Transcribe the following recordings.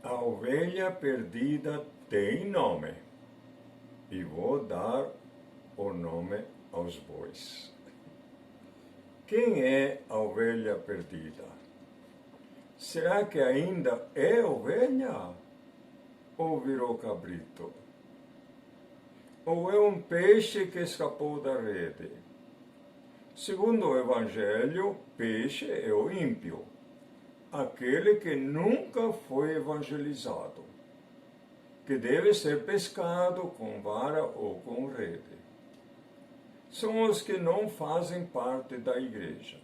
A ovelha perdida tem nome, e vou dar o nome aos bois. Quem é a ovelha perdida? Será que ainda é ovelha? Ou virou cabrito? Ou é um peixe que escapou da rede? Segundo o Evangelho, peixe é o ímpio, aquele que nunca foi evangelizado, que deve ser pescado com vara ou com rede. São os que não fazem parte da igreja,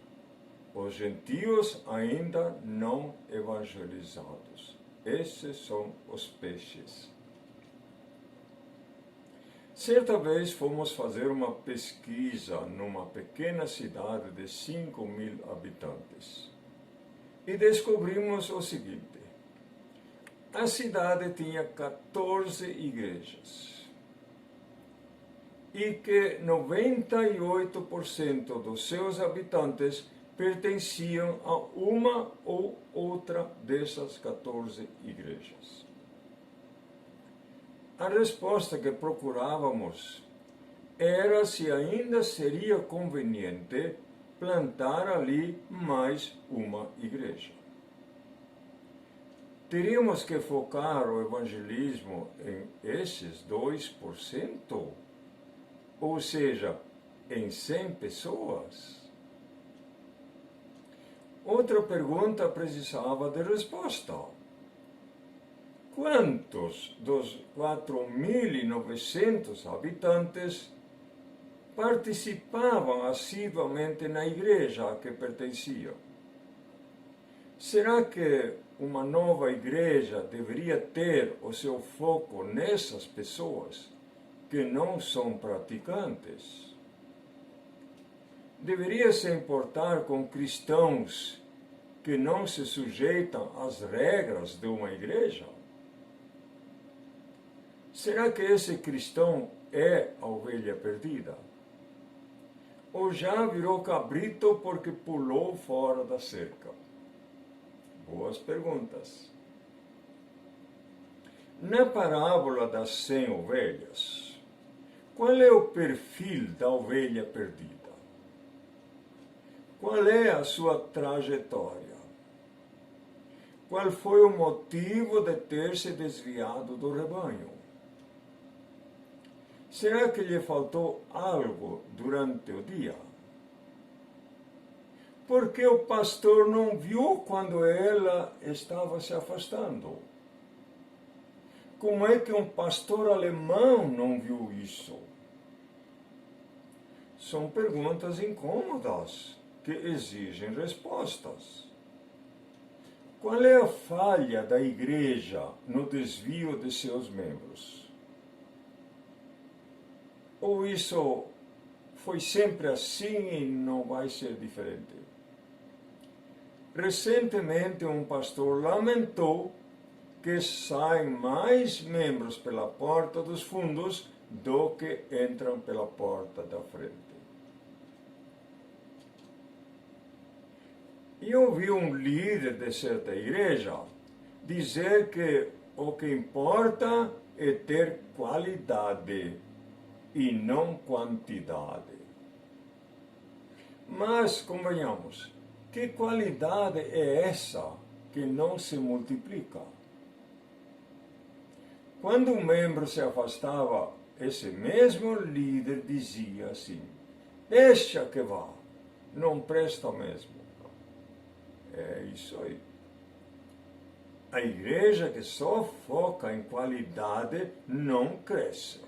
os gentios ainda não evangelizados. Esses são os peixes. Certa vez fomos fazer uma pesquisa numa pequena cidade de 5.000 habitantes e descobrimos o seguinte: a cidade tinha 14 igrejas e que 98% dos seus habitantes pertenciam a uma ou outra dessas 14 igrejas. A resposta que procurávamos era se ainda seria conveniente plantar ali mais uma igreja. Teríamos que focar o evangelismo em esses 2%? Ou seja, em 100 pessoas? Outra pergunta precisava de resposta. Quantos dos 4.900 habitantes participavam assiduamente na igreja a que pertenciam? Será que uma nova igreja deveria ter o seu foco nessas pessoas que não são praticantes? Deveria se importar com cristãos que não se sujeitam às regras de uma igreja? Será que esse cristão é a ovelha perdida? Ou já virou cabrito porque pulou fora da cerca? Boas perguntas. Na parábola das 100 ovelhas, qual é o perfil da ovelha perdida? Qual é a sua trajetória? Qual foi o motivo de ter se desviado do rebanho? Será que lhe faltou algo durante o dia? Porque o pastor não viu quando ela estava se afastando? Como é que um pastor alemão não viu isso? São perguntas incômodas que exigem respostas. Qual é a falha da igreja no desvio de seus membros? Ou isso foi sempre assim e não vai ser diferente? Recentemente, um pastor lamentou que saem mais membros pela porta dos fundos do que entram pela porta da frente. E ouvi um líder de certa igreja dizer que o que importa é ter qualidade e não quantidade. Mas, convenhamos, que qualidade é essa que não se multiplica? Quando um membro se afastava, esse mesmo líder dizia assim: deixa que vá, não presta mesmo. É isso aí. A igreja que só foca em qualidade não cresce.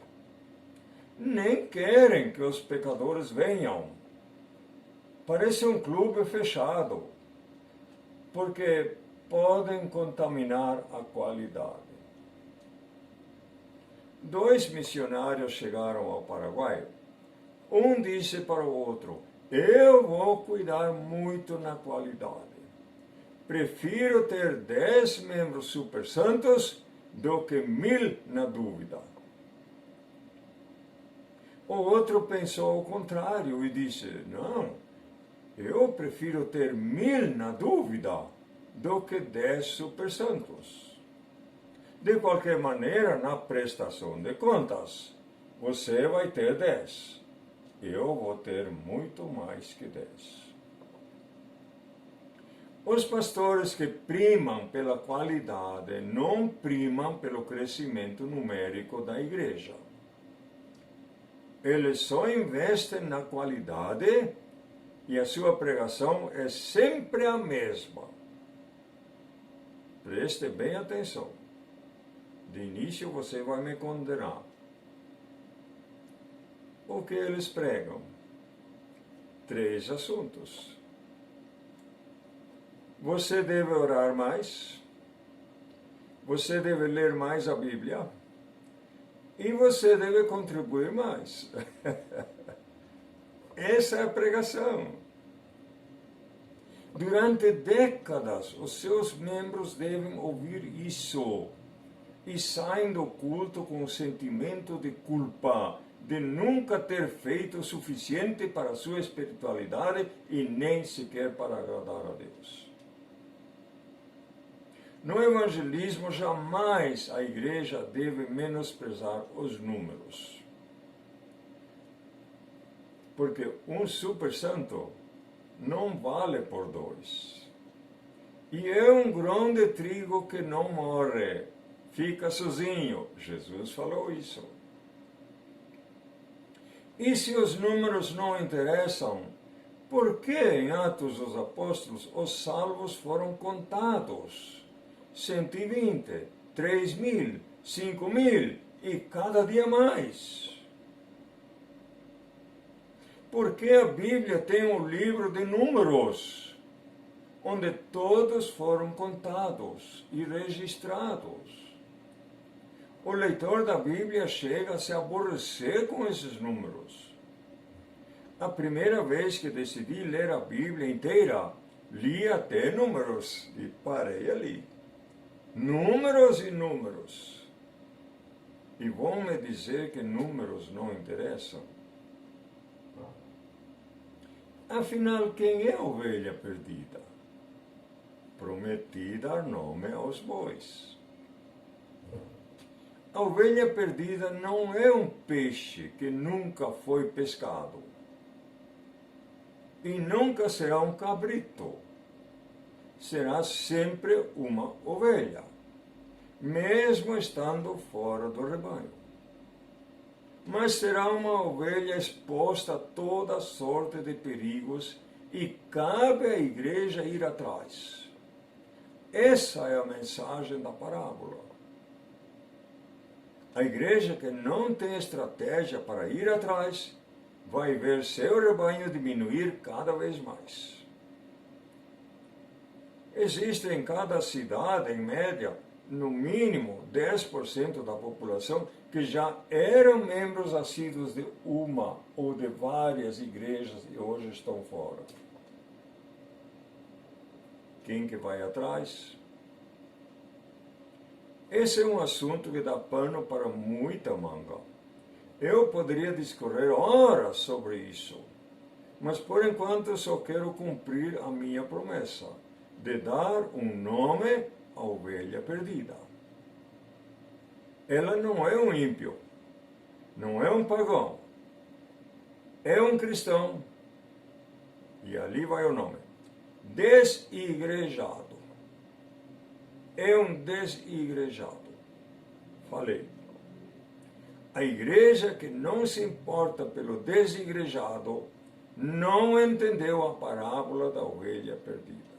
Nem querem que os pecadores venham. Parece um clube fechado, porque podem contaminar a qualidade. 2 missionários chegaram ao Paraguai. Um disse para o outro: eu vou cuidar muito na qualidade. Prefiro ter 10 membros super santos do que 1.000 na dúvida. O outro pensou ao contrário e disse: não, eu prefiro ter 1.000 na dúvida do que 10 super santos. De qualquer maneira, na prestação de contas, você vai ter 10. Eu vou ter muito mais que 10. Os pastores que primam pela qualidade não primam pelo crescimento numérico da igreja. Eles só investem na qualidade e a sua pregação é sempre a mesma. Preste bem atenção. De início você vai me condenar. O que eles pregam? 3 assuntos. Você deve orar mais, você deve ler mais a Bíblia e você deve contribuir mais. Essa é a pregação. Durante décadas, os seus membros devem ouvir isso e saem do culto com o sentimento de culpa, de nunca ter feito o suficiente para a sua espiritualidade e nem sequer para agradar a Deus. No evangelismo, jamais a igreja deve menosprezar os números. Porque um super santo não vale por 2. E é um grão de trigo que não morre, fica sozinho. Jesus falou isso. E se os números não interessam, por que em Atos dos Apóstolos os salvos foram contados? 120, 3.000, 5.000 e cada dia mais. Porque a Bíblia tem um livro de números, onde todos foram contados e registrados. O leitor da Bíblia chega a se aborrecer com esses números. A primeira vez que decidi ler a Bíblia inteira, li até números e parei ali. Números e números. E vão me dizer que números não interessam? Afinal, quem é a ovelha perdida? Prometi dar nome aos bois. A ovelha perdida não é um peixe que nunca foi pescado. E nunca será um cabrito. Será sempre uma ovelha, mesmo estando fora do rebanho. Mas será uma ovelha exposta a toda sorte de perigos e cabe à igreja ir atrás. Essa é a mensagem da parábola. A igreja que não tem estratégia para ir atrás vai ver seu rebanho diminuir cada vez mais. Existe em cada cidade, em média, no mínimo 10% da população que já eram membros assíduos de uma ou de várias igrejas e hoje estão fora. Quem que vai atrás? Esse é um assunto que dá pano para muita manga. Eu poderia discorrer horas sobre isso, mas por enquanto eu só quero cumprir a minha promessa de dar um nome à ovelha perdida. Ela não é um ímpio, não é um pagão, é um cristão, e ali vai o nome, desigrejado. É um desigrejado. Falei. A igreja que não se importa pelo desigrejado não entendeu a parábola da ovelha perdida.